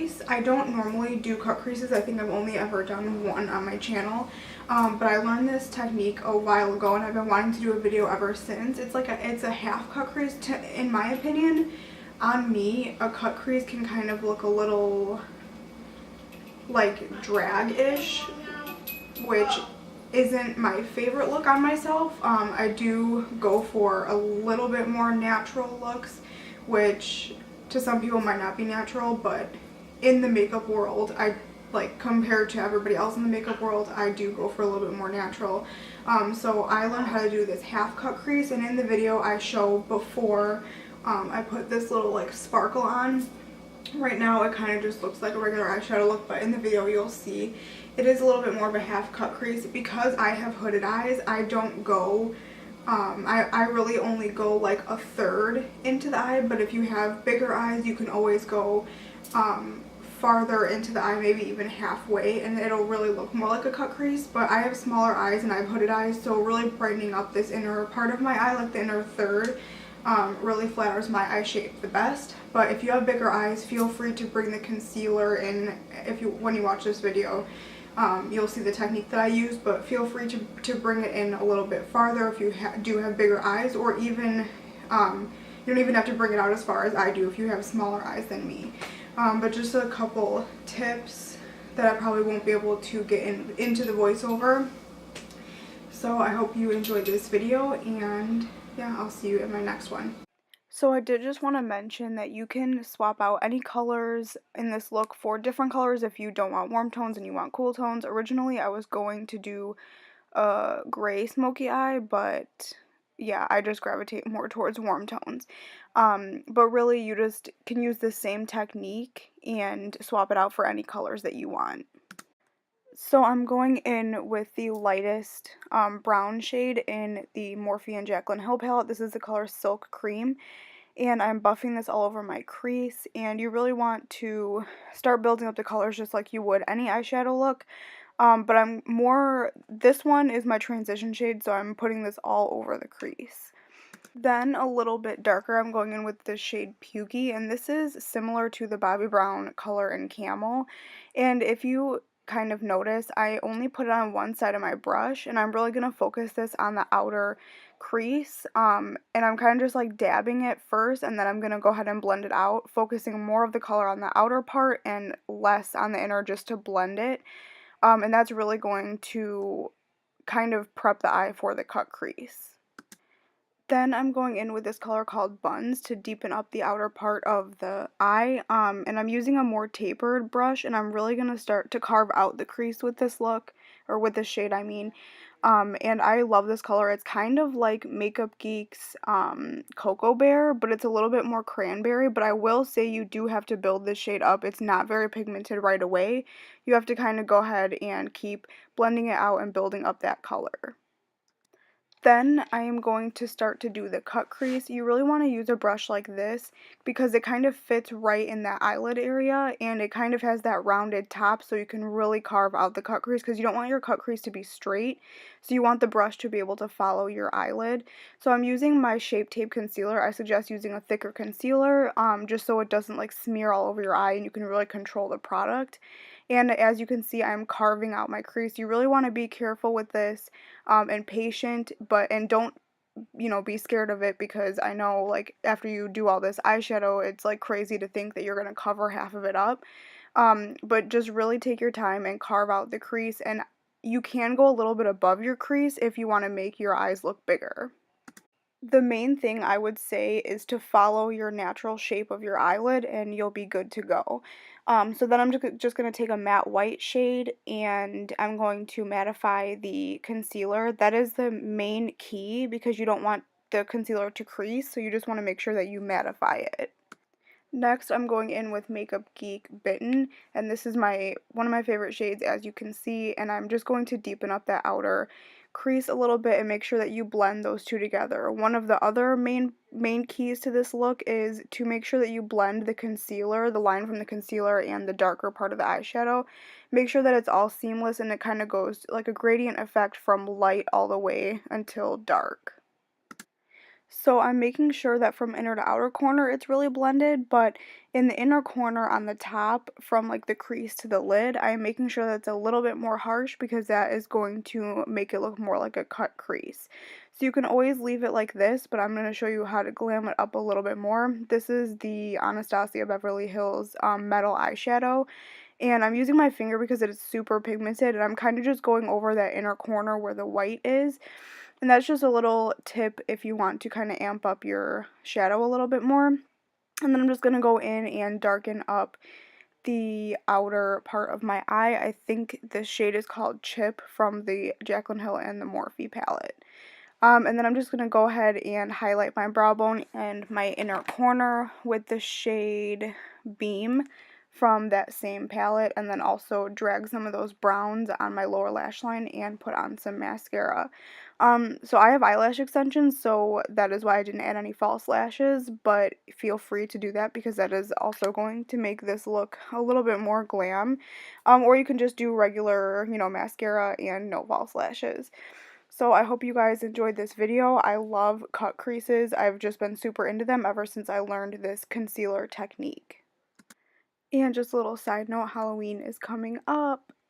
crease. I don't normally do cut creases. I think I've only ever done one on my channel. But I learned this technique a while ago and I've been wanting to do a video ever since. It's a half cut crease. In my opinion, on me, a cut crease can kind of look a little like drag-ish, which isn't my favorite look on myself. I do go for a little bit more natural looks, which to some people might not be natural, but in the makeup world, compared to everybody else in the makeup world, I do go for a little bit more natural. So I learned how to do this half cut crease, and in the video I show before I put this little like sparkle on. Right now it kind of just looks like a regular eyeshadow look, but in the video you'll see it is a little bit more of a half cut crease. Because I have hooded eyes, I don't go, I really only go like a third into the eye, but if you have bigger eyes you can always go farther into the eye, maybe even halfway, and it'll really look more like a cut crease. But I have smaller eyes and I have hooded eyes, so really brightening up this inner part of my eye, like the inner third, really flatters my eye shape the best. But if you have bigger eyes, feel free to bring the concealer in. When you watch this video, you'll see the technique that I use, but feel free to bring it in a little bit farther if you do have bigger eyes, or even you don't even have to bring it out as far as I do if you have smaller eyes than me. But just a couple tips that I probably won't be able to get into the voiceover. So I hope you enjoyed this video, and yeah, I'll see you in my next one. So I did just want to mention that you can swap out any colors in this look for different colors if you don't want warm tones and you want cool tones. Originally I was going to do a gray smoky eye, but yeah, I just gravitate more towards warm tones. But really you just can use the same technique and swap it out for any colors that you want. So I'm going in with the lightest brown shade in the Morphe and Jaclyn Hill palette. This is the color Silk Cream, and I'm buffing this all over my crease. And you really want to start building up the colors just like you would any eyeshadow look. But this one is my transition shade, so I'm putting this all over the crease. Then a little bit darker, I'm going in with the shade Pukey, and this is similar to the Bobbi Brown color in Camel. And if you kind of notice, I only put it on one side of my brush, and I'm really going to focus this on the outer crease, and I'm kind of just like dabbing it first, and then I'm going to go ahead and blend it out, focusing more of the color on the outer part and less on the inner, just to blend it, and that's really going to kind of prep the eye for the cut crease. Then I'm going in with this color called Buns to deepen up the outer part of the eye, and I'm using a more tapered brush, and I'm really going to start to carve out the crease with this look, or with this shade I mean. And I love this color. It's kind of like Makeup Geek's Cocoa Bear, but it's a little bit more cranberry. But I will say you do have to build this shade up. It's not very pigmented right away. You have to kind of go ahead and keep blending it out and building up that color. Then I am going to start to do the cut crease. You really want to use a brush like this because it kind of fits right in that eyelid area, and it kind of has that rounded top, so you can really carve out the cut crease because you don't want your cut crease to be straight, so you want the brush to be able to follow your eyelid. So I'm using my Shape Tape concealer. I suggest using a thicker concealer just so it doesn't like smear all over your eye and you can really control the product. And as you can see, I'm carving out my crease. You really want to be careful with this and patient, and don't, be scared of it, because I know like after you do all this eyeshadow, it's like crazy to think that you're going to cover half of it up. But just really take your time and carve out the crease, and you can go a little bit above your crease if you want to make your eyes look bigger. The main thing I would say is to follow your natural shape of your eyelid and you'll be good to go. So then I'm just going to take a matte white shade and I'm going to mattify the concealer. That is the main key because you don't want the concealer to crease, so you just want to make sure that you mattify it. Next, I'm going in with Makeup Geek Bitten, and this is one of my favorite shades, as you can see, and I'm just going to deepen up that outer crease a little bit and make sure that you blend those two together. One of the other main keys to this look is to make sure that you blend the concealer, the line from the concealer and the darker part of the eyeshadow. Make sure that it's all seamless and it kind of goes like a gradient effect from light all the way until dark. So I'm making sure that from inner to outer corner it's really blended, but in the inner corner on the top from like the crease to the lid, I am making sure that's a little bit more harsh because that is going to make it look more like a cut crease. So you can always leave it like this, but I'm going to show you how to glam it up a little bit more. This is the Anastasia Beverly Hills metal eyeshadow. And I'm using my finger because it is super pigmented, and I'm kind of just going over that inner corner where the white is. And that's just a little tip if you want to kind of amp up your shadow a little bit more. And then I'm just going to go in and darken up the outer part of my eye. I think this shade is called Chip from the Jaclyn Hill and the Morphe palette. And then I'm just going to go ahead and highlight my brow bone and my inner corner with the shade Beam from that same palette, and then also drag some of those browns on my lower lash line and put on some mascara. So I have eyelash extensions, so that is why I didn't add any false lashes, but feel free to do that because that is also going to make this look a little bit more glam. Or you can just do regular, mascara and no false lashes. So I hope you guys enjoyed this video. I love cut creases. I've just been super into them ever since I learned this concealer technique. And just a little side note, Halloween is coming up.